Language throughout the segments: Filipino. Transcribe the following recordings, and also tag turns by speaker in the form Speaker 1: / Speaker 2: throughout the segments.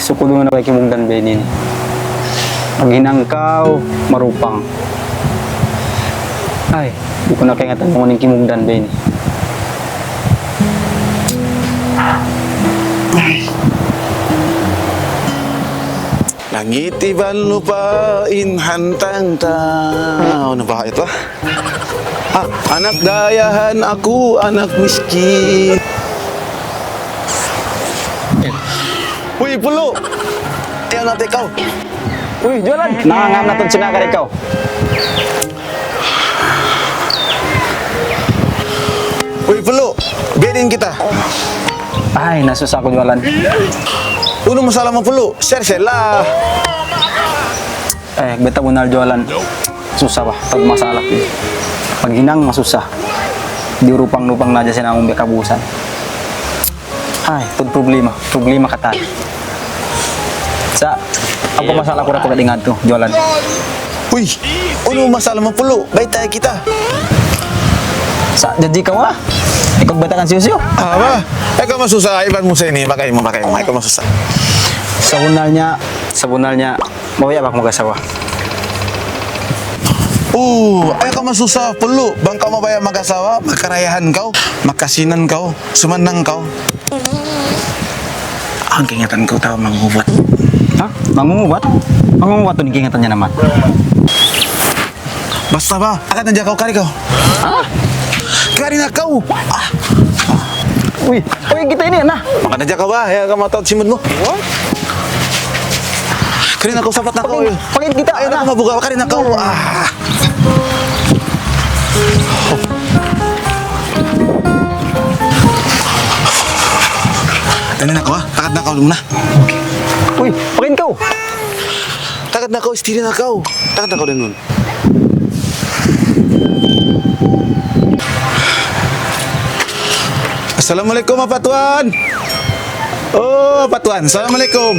Speaker 1: suko doon na kay kimungdan ba ini. Maghinangkaw, marupang. Ay, di ko na kaya nga tanong ng kimungdan ba ini.
Speaker 2: Langit iban lupain hantang tao. Ano ba ito? Anak dayahan aku, anak miskin. Uy, pulo! Ayaw natin ikaw.
Speaker 1: Uy, jualan! Nangangam na itong sinakar ikaw.
Speaker 2: Uy, pulo! Bedin kita.
Speaker 1: Ay, nasusa ko jualan.
Speaker 2: Uno masalah mo pulo, share lah.
Speaker 1: Eh, beta mo na jualan. Susah ba? Pag masalah ko. Pag hinang, masusah. Di rupang-rupang na dyan sinamong bekabusan. Ay, ito problema. Problema katan. Sa, ako masalah ko na pagkadingan to, jualan.
Speaker 2: Uy, uno masalah mo pulo, baik tayo kita.
Speaker 1: Sa, jadi ka wa? Ikaw batakan siyo-siyo?
Speaker 2: Apa? Ikaw masusah, iban mo sa ini, pakai mo, ikaw masusah.
Speaker 1: Sabunalnya, mau ya bak magasawa.
Speaker 2: Ayaw ka masusah, pulo. Bang kau mabaya magasawa, makarayahan kau, makasinan kau, sumanang kau. Ang kingatan kau tahu mangubat.
Speaker 1: Hah? Mangungubat? Mangungubat tuh dikingatannya naman.
Speaker 2: Basta ba? Akan nandiyan kau kari kau.
Speaker 1: Hah?
Speaker 2: Kari na kau.
Speaker 1: Uy, kita ini nah.
Speaker 2: Maka nandiyan kau ba? Ya, kamu tahu simut mo. Kari na kau sapat na kau.
Speaker 1: Pakai kita.
Speaker 2: Ayaw na kau mabuga, kari na kau. Tanin ako takad na kau muna.
Speaker 1: Uy, pakin kau.
Speaker 2: Takad na kau, istiri na kau. Takad na kau din nun. Assalamualaikum Pak Tuan. Oh, Pak Tuan. Assalamualaikum.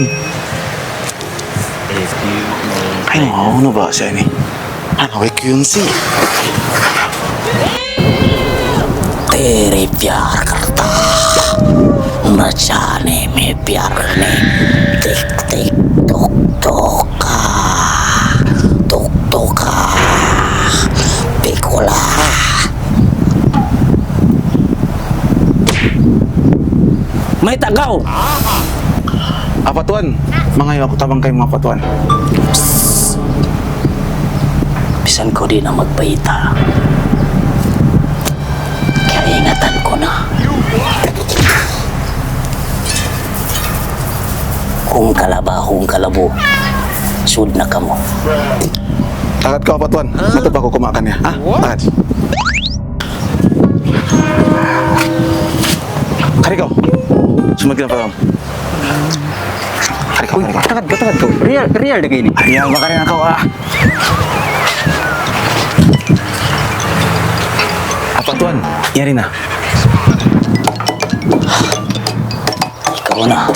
Speaker 2: Ay, ano ba siya ini? Ano ba yun sih?
Speaker 3: तेरे प्यार करता न जाने में प्यार करने टिक टिक टोक टोका टोक टोका पिकोला may tagaw.
Speaker 2: Apa Tuan? Mangayo ako tabang kayo mga Tuan.
Speaker 3: Bisan ko din na magpaita. Kaya ingatan ko na. Kung kalabahong kalabo, sud na kamo.
Speaker 2: Takad ka Pak Tuan. Mata ba ko kumakan ya? Takad. Kari kau. Sumagin pa Tuan. Kari kau.
Speaker 1: Takad ko. Real deh ini.
Speaker 2: Ayaw, makarin na kau Apa Tuan? Yari na.
Speaker 3: Ikaw na.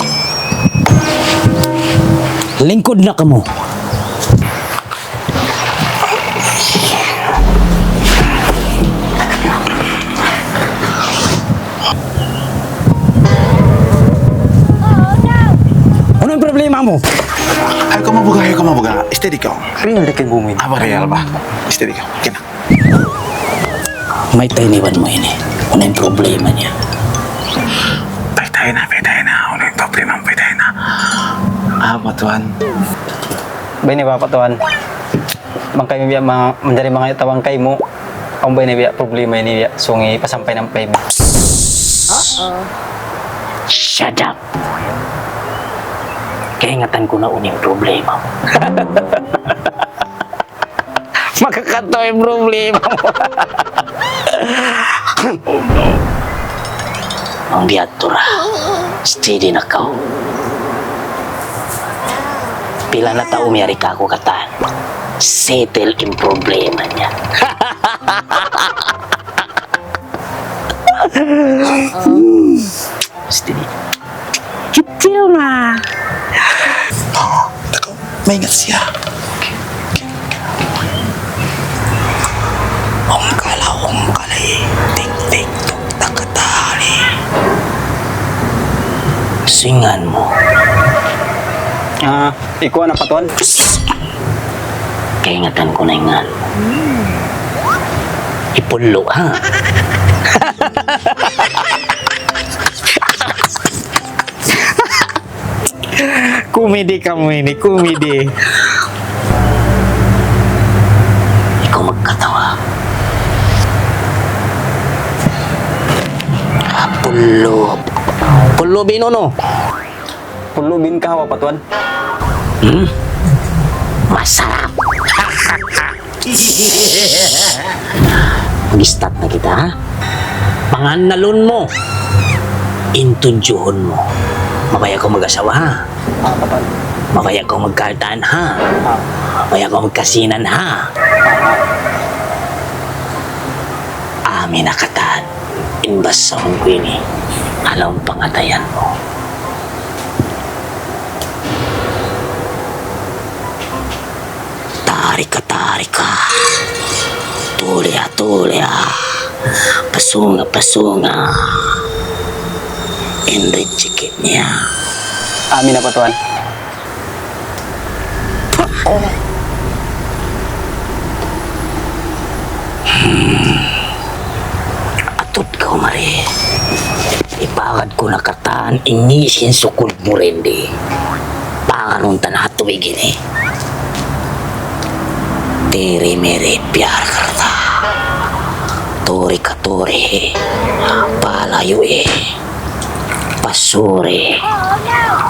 Speaker 3: Lingkod na kamo. Ano yung problema mo?
Speaker 2: Ayaw ka mabuga. Steady kau.
Speaker 1: Real deh kayak bumi.
Speaker 2: Apa real ba? Steady kau. Kina.
Speaker 3: May tainiwan mo ini. Ano yung problema niya?
Speaker 2: Pwede na. Ano yung problema? Pwede na. Apa Tuan?
Speaker 1: Bay ni Bapak Tuan. Bangkay mo biya menjadi mga tawangkay mo. Ang bay ni biya problema ini biya sungi pasampay ng pay mo.
Speaker 3: Shut up! Kaingatan ko na uning problema mo. Makakato yung problema mo. Oh no. Ang biyatura, steady na kau. Pila na tao miyari ka ako katan. Settle yung problema niya. Steady. Kecil mah.
Speaker 2: Tako, maingat siya.
Speaker 3: Om kalay, tik-tik, tuk-takatali. Singan mo.
Speaker 1: Ikaw na patuan.
Speaker 3: Kaingatan ko na yung nga. Ipulo, ha?
Speaker 4: Komedi kamu ini, komedi.
Speaker 3: Ikaw magkatawa. Pulo. Pulo binono.
Speaker 1: Pulubin ka hawa patuan.
Speaker 3: Masarap. Mag-start na kita, ha? Panganalon mo. Intudyuhon mo. Mabaya ko mag-asawa, ha?
Speaker 1: Patuan.
Speaker 3: Mabaya ko magkartaan, ha? Mabaya ko magkasinan, ha? Amin na katan. Imbas sa kong kwini. Alam pangatayan mo. Tarika. Tulya. Pasunga. Enrich cikit niya.
Speaker 1: Amin na patuan.
Speaker 3: Atut ka, Mari. Ipagad ko na kataan, inisin sukul mo rin di. Panganuntan na tuwig ini. Tere mere pyar karta. Tori ka tori. Palayo Pasuri.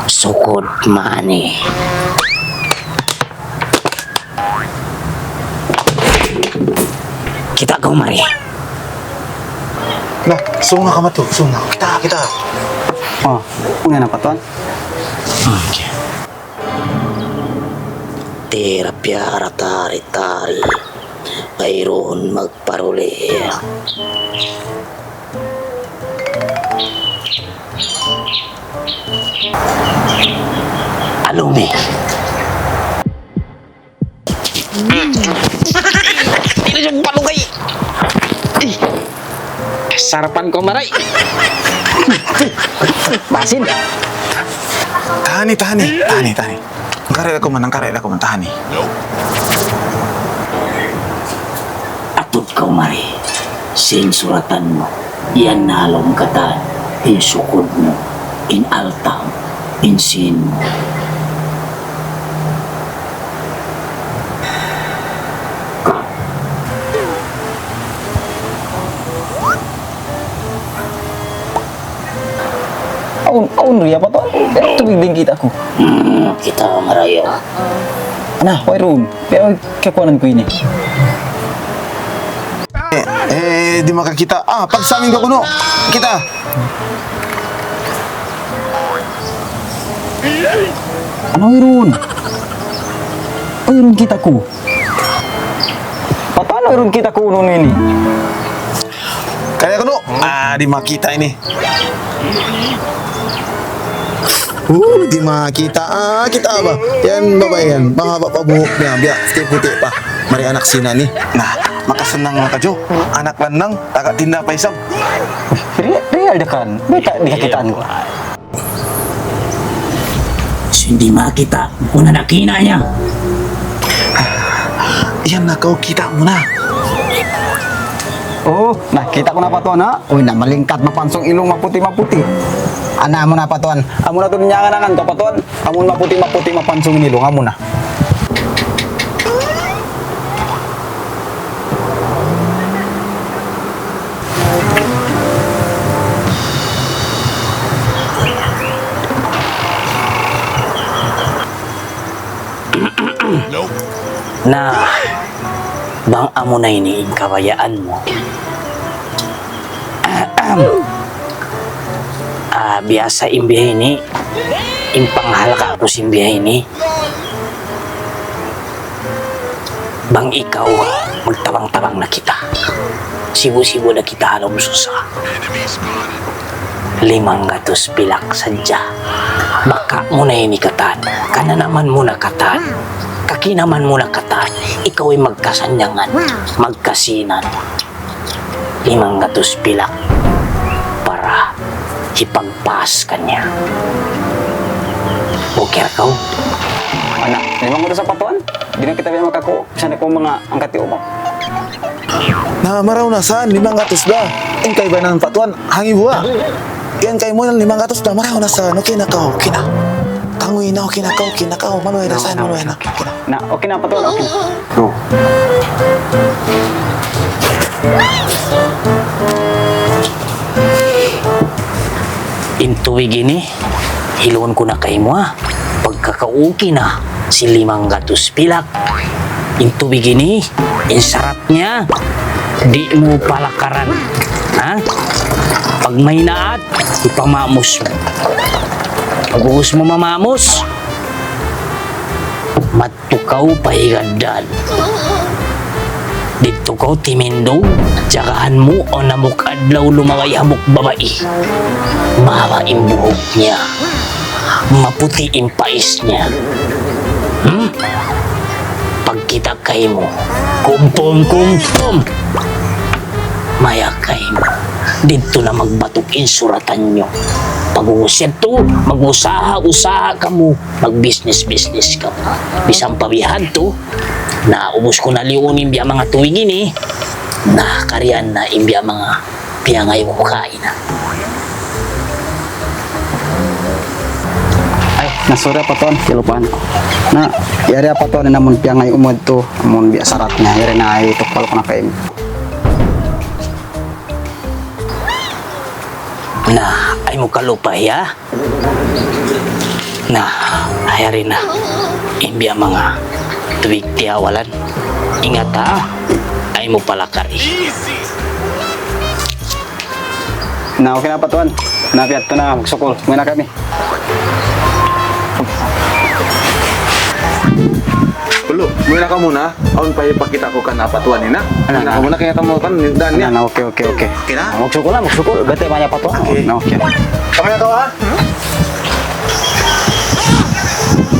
Speaker 3: Sukod mani. Kita kau mari.
Speaker 2: Nah, sunga ka mato, sunga. Kita.
Speaker 1: Nga na patuan.
Speaker 3: Tira piara tari. Mayroon magparuli. Alumi.
Speaker 4: Tidak yung palugay. Sarapan ko maray.
Speaker 1: Basin.
Speaker 2: Tahani. Angkarela ko man, tahani.
Speaker 3: Atut kau mari. Sing suratan mo. Yan nalong katan. In sukod mo. In altang. In sin mo.
Speaker 1: Aun riya patuan. Tubig din kita ko.
Speaker 3: Kita marayo.
Speaker 1: Nah, mayroon. Pero kakuanan ko ini.
Speaker 2: Di makakita. Pagsamin ka kuno. Kita.
Speaker 1: Ano mayroon? Mayroon kita ko. Patuan mayroon kita ko nun ini.
Speaker 2: Kaya kuno. Di makita ini. Di makita. Kita apa? Yan babae yan. Mahaba pa buhok niya. Biya, puti pa. Mari anak sina ni. Nah, makasenang ka Jo. Anak lanang, taga tinda pa isam.
Speaker 1: Real dah kan. Beta dikakitaan ko.
Speaker 3: Hindi makita. Una nakina niya.
Speaker 2: Yan na kau kita muna.
Speaker 1: Oh, nah kita ko na patuan ha. Uy, na malingkat mapansong ilong maputi. Ana mo na patuan. Amo na to ninyangan to patuan. Amo maputi mapansong ilong amo na.
Speaker 3: Na bang amo na ini ang kawayaan mo. Biasa imbihay ini impanghalaka ko simbihay ini bang ikaw magtabang-tabang na kita, sibu-sibu na kita halom susa 500 pilak sadya baka mo na ini katan kana naman mo na katan kakinaman mo na katan ikaw ay magkasanyangan magkasinan 500 pilak para ipagpas kanya. Okay kau?
Speaker 1: Anak, limang ko sa patuan. Di na kita biya makako. Sana ko mga angkat yung mo.
Speaker 2: Na maraw na saan 500 da. Ang kay ba ng patuan hangi buwa. Yan kay mo ng 500 da maraw na saan. Okay na ka, okay na. Tangoy na, okay na ka. Manuhay na saan, manuhay na. Okay na.
Speaker 1: Na, okay na patuan. Okay.
Speaker 2: Go.
Speaker 3: Intuwi gini, hilon ko na kay mo ha. Pagkakauki na, si 500 pilak. Intuwi gini, insarap niya. Di mo palakaran. Ha? Pag may naat, ipamamos mo. Pag uus mo mamamos, matukaw pahigadan. Dito ko timindog, tsakahan mo o namukadlaw lumaway hamok babae. Mawa ang buhok niya. Maputi ang pais niya. Pagkita kay mo, kumpong. Maya kay mo. Dito na magbatok insuratan nyo. Pag-uusyan to, mag-usaha ka mo. Mag-business ka mo. Bisang pabihan to, naubos ko na liunin biya mga tuwigin eh. Nakakarian na imbiya mga piyangay mo kain na.
Speaker 1: Ay, nasura patuan. Kilupaan ko. Na, yari patuan na namun piyangay umod to. Amun biya sarat niya. Yari na ay tukpal ko na kayo.
Speaker 3: Na, ay mo kalupay ha? Na, ayari na. Imbiya mga tuwig tiyawalan. Ingat ha, ay mo palakari.
Speaker 1: Na, okay na patuan. Napiat to na, magsukol. Muna kami.
Speaker 2: Ulo, muna ka muna. Aun pa ipakita ko ka na patuan ni na. Muna ka muna kaya tamo kan dan niya.
Speaker 1: Na, okay.
Speaker 2: Okay na?
Speaker 1: Magsukol na, magsukol. Gati banyak patuan.
Speaker 2: Okay.
Speaker 1: Na, okay.
Speaker 2: Kamaya ka ha?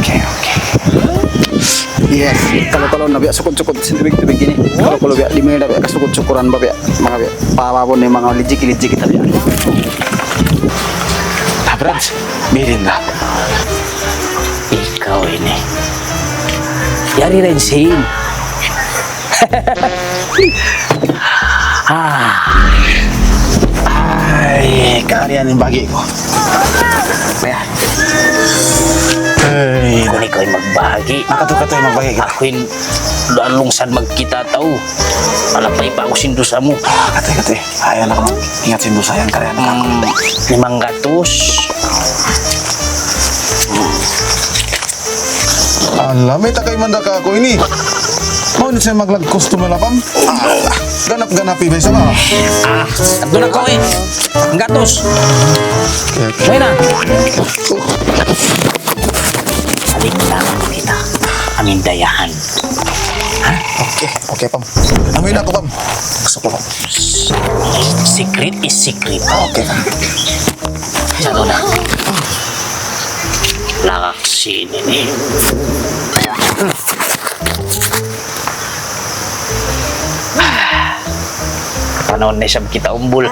Speaker 1: Okay. Yes. Kalau na biya sukod-sukod sinubig-tubig gini. Kalau biya di mana biya kasukod-sukuran ba biya. Mga biya pawawon ni mga lijik-lijik kita biya.
Speaker 2: Brad, birin na.
Speaker 3: Ikaw ini. Yari rin sin.
Speaker 2: Ay, kalian yung bagi ko.
Speaker 3: Kaya,
Speaker 2: Ay,
Speaker 3: kung ikaw ay magbahagi,
Speaker 2: nakatuka tayo magbagi kita.
Speaker 3: ako'y lungsan magkita tao. Alapay pa ako sindusa mo.
Speaker 2: Katoy. Ayaw na ka mag ingat sin sayang kalian na kako.
Speaker 3: 500.
Speaker 2: Alam, may takay man da ka ako ini. Mau ni siya maglag-customer lapam? Ganap-ganapi ba isa ba?
Speaker 3: At doon ako eh. Ang gatos.
Speaker 2: Okay.
Speaker 3: May na. Balik lang kita. Aming dayahan.
Speaker 2: Okay, Pam. Amoy na ako, Pam. Gusto ko, Pam.
Speaker 3: Secret is secret.
Speaker 2: Okay, Pam.
Speaker 3: Sano na? Lakaksinin eh. Panahon na siyang kita umbul.